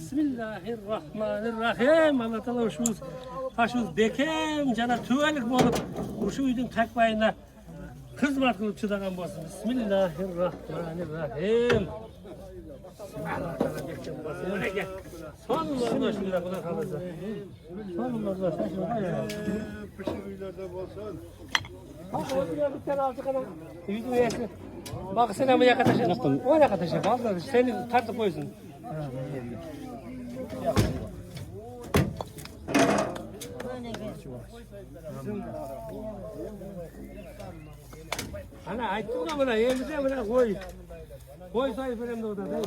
Bismillahirrahmanirrahim. Allah Teala uşumuz taşımız bekem jana tüvelik bolup uşu uydun takbayına hizmet kılıp çıdagan bolsun. Bismillahirrahmanirrahim. Allah Teala bekem bolsun. Öyle gel. Sonunda şunda kula kalacak. Sonunda şaşırma. Pişirilerde bolsun. Bak oraya bir tane aldık adam. Yüzü üyesi. Bak sen ama yakataşın. O yakataşın. Vallahi seni tartıp koysun. Ana aytdım da buna yerimize buna koy. Koy sayfırım da orada.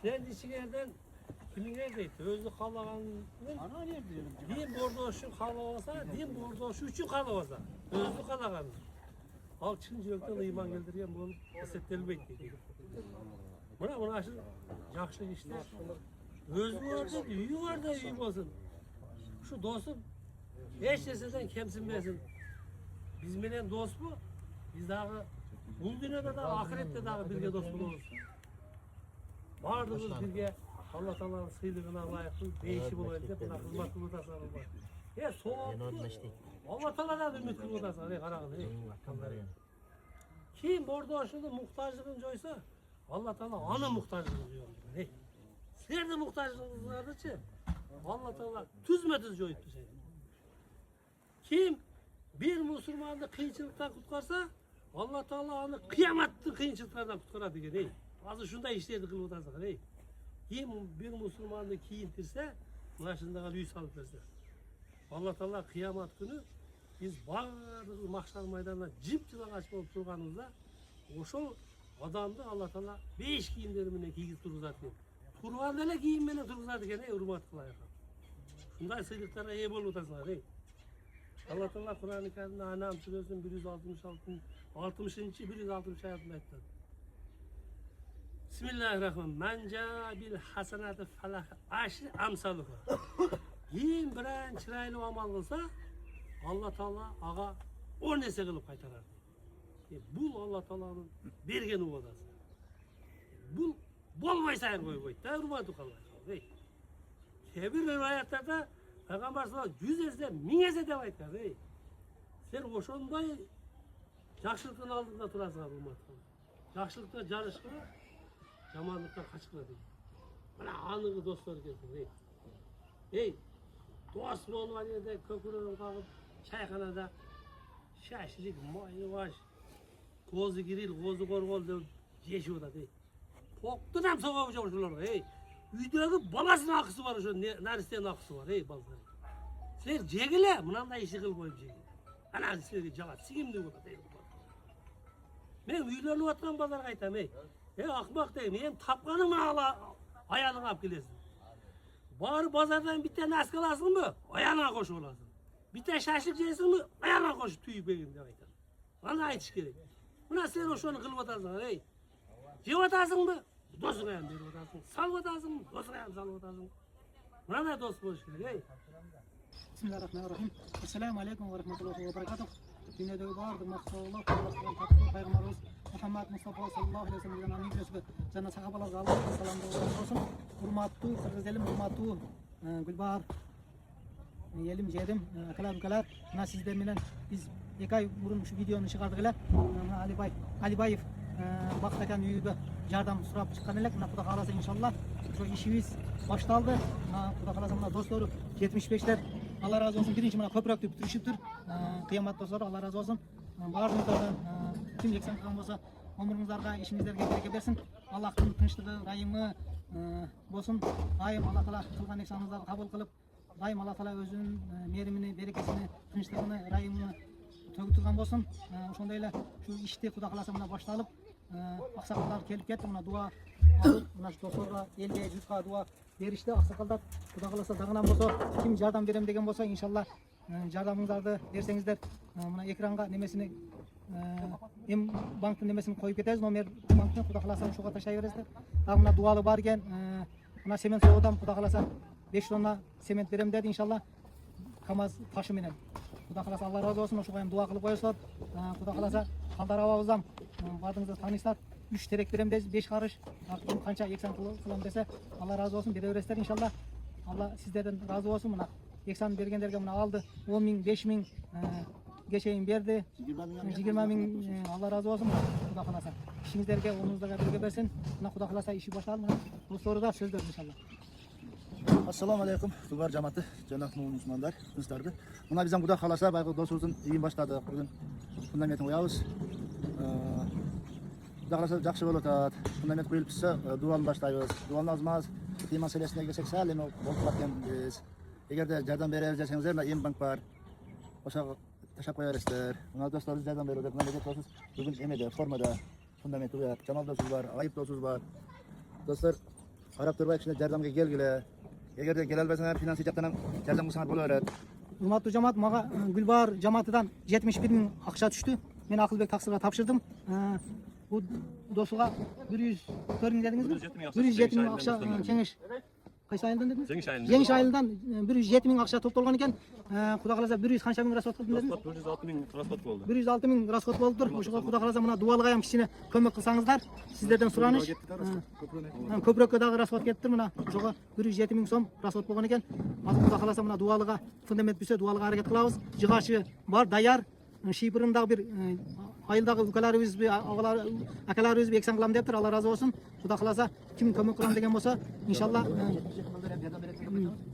Sen içeriden kimin neredeydi? Özlü kalağanın din bordo şu kalağasa, din bordo şu üçün kalağasa. Özlü kalağanın. Al çıkınca yoktan iman geldirgen bunu esettelmeydi. Buna aşın yaxşı işte. Özlü vardı, üyü vardı, üyü olsun. Şu dostum hiç neseden kemsinmesin. Biz menen dost mu? Biz daha bu dünyada da ahirette daha birge dost buluruz. Vardığımız birge Allah Teala'nın sıylığına layıklı değişim olaydı dep buna hizmet kılıp tasarım var. Soğuktu. Allah Teala'dan ümit kılıp tasarım. Kim orada şunu muhtaçlığını joysa Allah Teala ana muhtaçlığını diyor. Nerede muhtaçlığınız vardı ki? Allah Teala tüzmediz joyuttu seni. Kim bir Müslümanı kıyınçılıktan kutkarsa Allah Teala onu kıyametli kıyınçılıklardan kutkardı diye. Azı şunda işlerdi kılıp tasarım. Kim bir Müslümanı kiyintirse başında lüy salıp verse. Allah Teala kıyamet günü biz barı mahşer meydanına cip-cılak açıp olup durganımızda oşo adamdı Allah Teala 5 kiyimlerimine giyip duruzat diye. Turvan ele giyinmene duruzat diye hürmet kılayık. Şunday sıylıklara iyi bol otasınlar. Allah Teala Kur'an-ı Kerim'de Anam Suresi'nin 160. ayetinde aytdı. Bismillahirrahmanirrahim. Men ca bil hasenati falah aşri amsaluha. Kim bilen çıraylı amal kılsa Allah Teala ağa 10 nese kılıp kaytarar. Bu Allah Teala'nın bergeni odası. Bu bolmaysa koy. Hürmetli kallar. Kebir rivayetlerde Peygamber sallallahu aleyhi ve sellem 100 ese 1000 ese dep aytlar. Sen oşonday yaxşılıktın aldığında turasın hürmetli. Yaxşılıkta jarışkı, jamanlıktan kaçkıla değil. Bana anıgı dostlar gelsin. Dost bolma yerde kökürün kalkıp çayxanada şaşırık, mayvaş, kozu giril, kozu korgol dep jeşip oda dey. Poktan ham soğa uçar şular. Üydегі balasının akısı var, naristen akısı var, balдар. Sizler jegile, mınандай işi kılıp koyup jegile. Ana sizlerge jagat, sigim dep oda dey. Men üylönüp atkan baldarga aytam, akmak deyim, hem tapkanın ayağına alıp gelesin. Bari bazardan bir tane ask alasın mı? Ayağına koşup olasın. Bir tane şaşlık yiysin mi? Ayağına koşup tüyüp begin dep aytam. Bana aytiş gerek. Buna sen oşonu kılıp atasın, jep atasın mı? Dostuna hem berip atasın. Salып atasın mı? Dostuna hem salып atasın. Buna da dost boluş gerek, Bismillahirrahmanirrahim. Esselamu aleyküm ve rahmetullahi ve berekatuhu. Dünyadagi bardı maqsadlar, Allah'tan tatlı Peygamberimiz Muhammed Mustafa sallallahu aleyhi ve sellem amin resmi jana sahabalarga Allah'tan salamlar olsun. Hurmatlı Kırgız elim, hurmatlı Gülbahar elim, jedim, akalar. Mına sizler bilen biz 2 ay burun şu videonu çıkardık ele. Alibayev Baktakan üyüge jardam surap çıkan elek. Mına Kuda kalasa inşallah. Şu işimiz baştaldı. Kuda kalasa mına dostları 75'ler. Allah razı olsun. Birinci mına köprek dep bitirişiptir. Kıyamet dostları Allah razı olsun. Barınızlardan kim jeksen kılgan bolsa ömrüңүздарга, işinizlerге береке bersin. Allah'ın tınçlığı, rayımı bolsun. Daim Allah Teala kılgan ihsanınızlarga kabul kılıp, daim Allah Teala özünün merimini, berekesini, tınçlığını, rayımını tөгүп турган болсун. Ошондой эле şu ишти Кудай кааласа мына башталып, аксакалдар келип кетти. Мына дуа алып, мына досторго, элге, журтка дуа беришти. Аксакалдар Кудай кааласа дагынан болсо, ким жардам берем деген болсо, иншалла жардамыңыздарды берсеңиздер, мына экранга немесini банктын немесini коюп кетебиз. Номер банктын Кудай кааласа ушуга таштай бересиздер. Дагы мына дуалы бар экен. Мына семент соодам Кудай кааласа 5 тонна семент берем деди иншалла. КамАЗ ташы менен. Kuda kalasa Allah razı olsun. Şu koyun dua kılıp koyuyorlar. Kuda kalasa Kalдар ababızdan bardığınızda tanışlar. 3 terek verem de 5 karış. Kim kança eksan kılam dese Allah razı olsun. Bereveresler inşallah. Allah sizlerden razı olsun buna. Eksan bergenlerge buna aldı. 10 bin, 5 bin geçeyin berdi. 20 bin Allah razı olsun buna. Kuda kalasa. İşinizlerge, onunuzlarga birge bersin. Buna kuda kalasa işi başlayalım buna. Bu soruda söz verin inşallah. Assalamu alaikum, Tulbar cemaati, cenab-ı Müslümanlar, kızlardı. Buna bizden kuda kalasa, bayağı dostumuzun iyi başladı. Bugün fundamentin koyabız. Kuda kalasa жақсы болып жатады. Fundament koyulup bitse, dualını başlayız. Dualını azmaz, kıy meselesine girsek sağlayın, olup batkendiz. Eğer de yardım veririz derseniz, em bank var. Oşa taşap koyarsızlar. Buna dostlarımız yardım veriyorlar. Buna medet dostuz. Bugün emede, formada, fundament var. Cemal dostuz var, Ayıp dostuz var. Dostlar, Arap Turba içinde yardımga gelgile. Eğer de gelelbeseler finansi cepten yardım kılsanlar bolaveradi. Hurmatlı cemaat, mağa Gülbahar cemaatidan 71 bin akça düştü. Ben Akılbek taksirga tapşırdım. Bu dosuğa 100 görün dediniz mi? 170 bin akça kengeş. Qaysi ayıldan dediniz? Жеңиш айылынан 107 bin akça toптolgan eкен. Kuda kalasa 100 kança bin расход кылдым dediniz? 106 bin расход болду. 106 bin расход болуп тур. Ошого Kuda kalasa мына дуалга ham кичине көмөк кылсаңыздар. Сиздерден сураныш. Көпүрөккө дагы расход кетиптир мына. Ошого 107 bin сом расход болгон экен. Азыр Kuda kalasa мына дуалга фундамент бүтсө дуалга аракет кылабыз. Жыгачы бар, даяр. Шийбиринде bir айылдагы укаларыбыз, акаларыбыз эксан кылам дептир. Алла разы болсун. Kuda kalasa kim көмөк кылам деген болсо, иншалла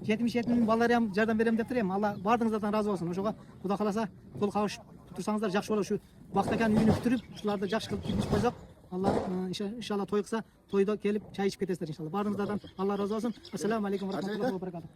77 bin балдар ham жардам берем дептир эми. Алла бардыгыңыздардан разы болсун. Ошого Kuda kalasa кол кабышып турсаңыздар жакшы болот. Ушу бактакан үйүнү бүтүрүп, ушуларды жакшы кылып киргизип койсок, Алла иншалла той кылса, тойдо келип чай ичип кетесиздер иншалла. Бардыгыңыздардан Алла разы болсун. Ассаламу алейкум ва рахматуллахи ва баракатух.